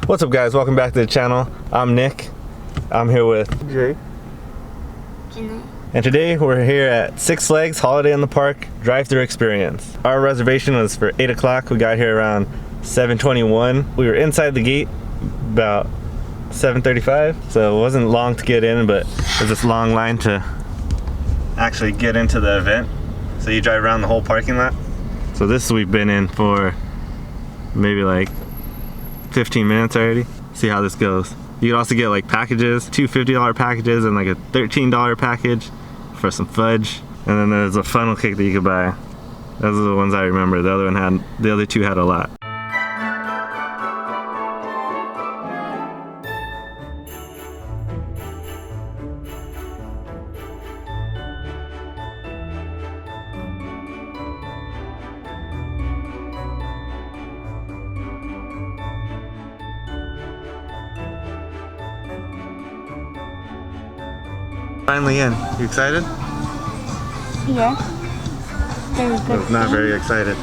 What's up, guys? Welcome back to the channel. I'm Nick. I'm here with Jay. And today we're here at Six Flags Holiday in the Park drive-thru experience. Our reservation was for 8 o'clock. We got here around 7:21. We were inside the gate about 7:35, so it wasn't long to get in, but there's this long line to actually get into the event. So you drive around the whole parking lot. So this we've been in for maybe like 15 minutes already. See how this goes. You can also get like packages, two $50 packages and like a $13 package for some fudge. And then there's a funnel cake that you could buy. Those are the ones I remember. The other two had a lot. Finally in. You excited? Yeah. Very good. I was not very excited.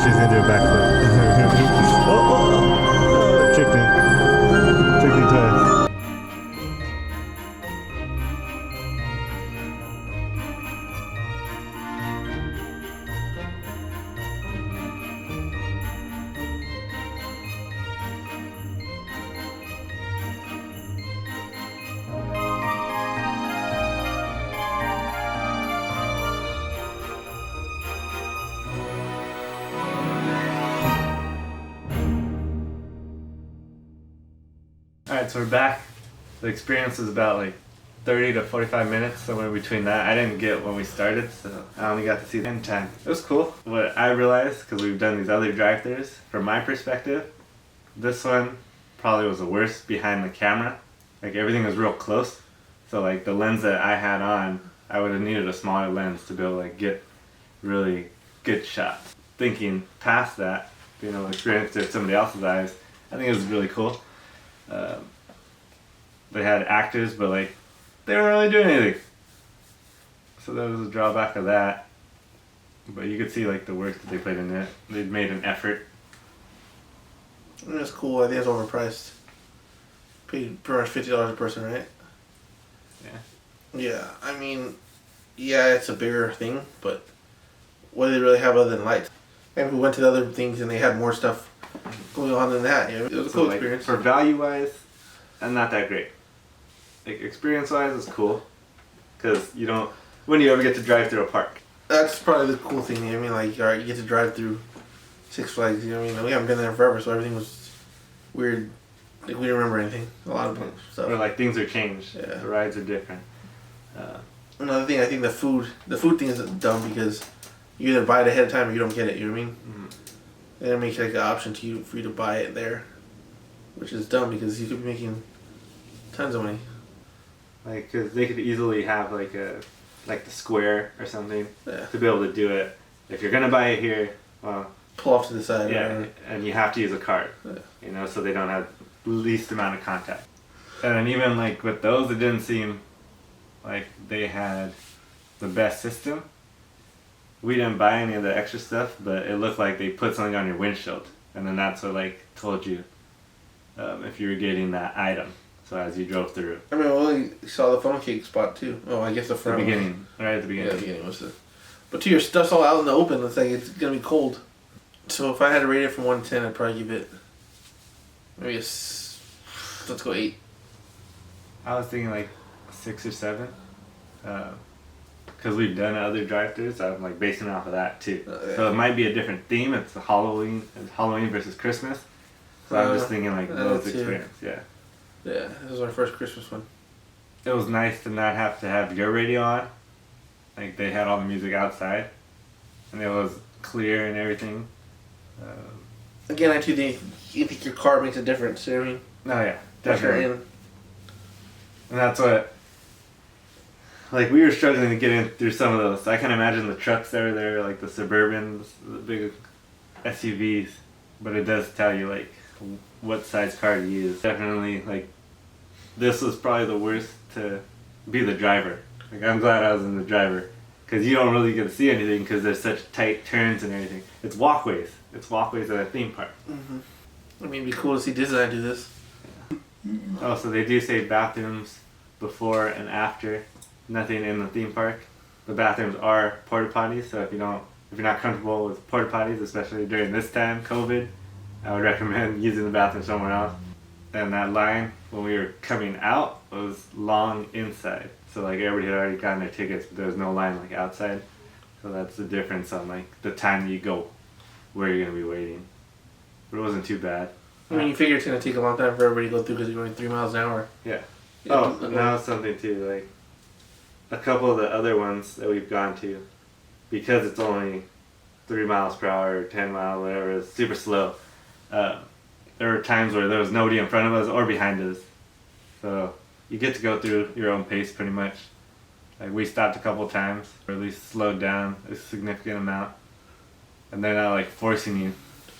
She's gonna do a backflip. Oh, tricked me. Tricked me twice. Alright, so we're back. The experience was about like 30 to 45 minutes, somewhere between that. I didn't get when we started, so I only got to see the end time. It was cool. What I realized, because we've done these other drive-thrus, from my perspective, this one probably was the worst behind the camera. Like everything was real close. So like the lens that I had on, I would have needed a smaller lens to be able to like get really good shots. Thinking past that, being able to experience it through somebody else's eyes, I think it was really cool. They had actors, but like they weren't really doing anything. So that was a drawback of that. But you could see like the work that they put in it. They made an effort. It's cool. I think it's overpriced. Paid pretty much $50 a person, right? Yeah. Yeah, I mean, yeah, it's a bigger thing, but what do they really have other than lights? And we went to the other things and they had more stuff going on than that. Yeah, it was a cool experience. For value wise, and not that great. Like experience wise, it's cool, because you don't. When do you ever get to drive through a park? That's probably the cool thing. I mean, like, alright, you get to drive through Six Flags. You know what I mean? We haven't been there forever, so everything was weird. Like, we didn't remember anything. A lot of stuff. Or like things are changed. Yeah. The rides are different. Another thing, I think the food thing is dumb because you either buy it ahead of time or you don't get it. You know what I mean? Mm-hmm. They don't make like an option for you to buy it there, which is dumb because you could be making tons of money. Like, cause they could easily have like the square or something Yeah. to be able to do it. If you're gonna buy it here, well, Pull off to the side. yeah, and you have to use a card. Yeah. You know, so they don't have least amount of contact. And then even like with those, it didn't seem like they had the best system. We didn't buy any of the extra stuff, but it looked like they put something on your windshield, and then that's what like told you if you were getting that item. So as you drove through. I mean, we only saw the funnel cake spot too. Oh, I guess the front. The beginning, right at the beginning. Yeah, the beginning was the. But to your stuff's all out in the open. It's like it's gonna be cold. So if I had to rate it from 1 to 10, I'd probably give it maybe let's go 8. I was thinking like 6 or 7, because we've done other drive-thrus. So I'm like basing it off of that too. Yeah. So it might be a different theme. It's Halloween versus Christmas. So I'm just thinking like those experience. Yeah. Yeah, this was our first Christmas one. It was nice to not have to have your radio on. Like they had all the music outside, and it was clear and everything. Again, I too think your car makes a difference. You know what I mean? Oh yeah, Definitely. definitely. And that's what. Like we were struggling to get in through some of those. I can imagine the trucks that are there, like the Suburbans, the big SUVs. But it does tell you like what size car to use. Definitely, like this was probably the worst to be the driver. Like I'm glad I was in the driver, because you don't really get to see anything because there's such tight turns and everything. It's walkways. It's walkways at a theme park. Mm-hmm. I mean, it'd be cool to see Disneyland do this. Oh, so they do say bathrooms before and after. Nothing in the theme park. The bathrooms are porta potties, so if you're not comfortable with porta potties, especially during this time, COVID, I would recommend using the bathroom somewhere else. And that line when we were coming out was long inside, so like everybody had already gotten their tickets, but there was no line like outside. So that's the difference on like the time that you go, where you're gonna be waiting. But it wasn't too bad. I mean, you figure it's gonna take a long time for everybody to go through because you're going 3 miles an hour. Yeah. Oh, and that was something too. Like a couple of the other ones that we've gone to, because it's only 3 miles per hour or 10 miles, whatever, it's super slow. There were times where there was nobody in front of us or behind us. So you get to go through your own pace pretty much. Like we stopped a couple of times, or at least slowed down a significant amount. And they're not like forcing you.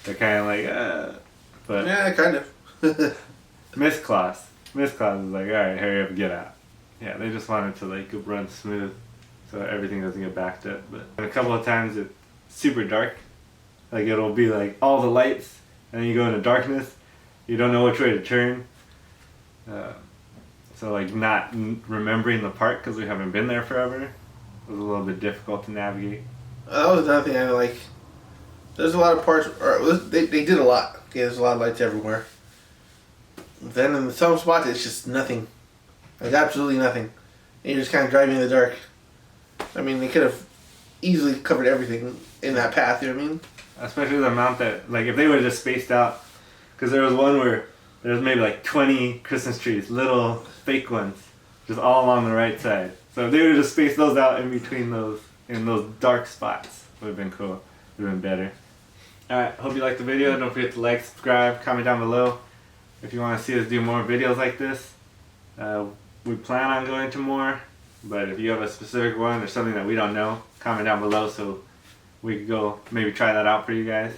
They're kind of like, but yeah, kind of. Miss Claus is like, alright, hurry up and get out. Yeah, they just wanted to like run smooth so everything doesn't get backed up. But a couple of times it's super dark. Like it'll be like all the lights, and then you go into darkness. You don't know which way to turn. So like not remembering the park because we haven't been there forever was a little bit difficult to navigate. That was another thing I like. There's a lot of parts. They did a lot. Okay, there's a lot of lights everywhere. Then in some spots it's just nothing. Like absolutely nothing. And you're just kind of driving in the dark. I mean, they could have easily covered everything in that path, you know what I mean? Especially the amount that, like, if they would have just spaced out, because there was one where there was maybe like 20 Christmas trees, little fake ones, just all along the right side. So if they would have just spaced those out in between those, in those dark spots, would have been cool. Would have been better. Alright, hope you liked the video. Don't forget to like, subscribe, comment down below if you want to see us do more videos like this. We plan on going to more, but if you have a specific one or something that we don't know, comment down below so we could go maybe try that out for you guys.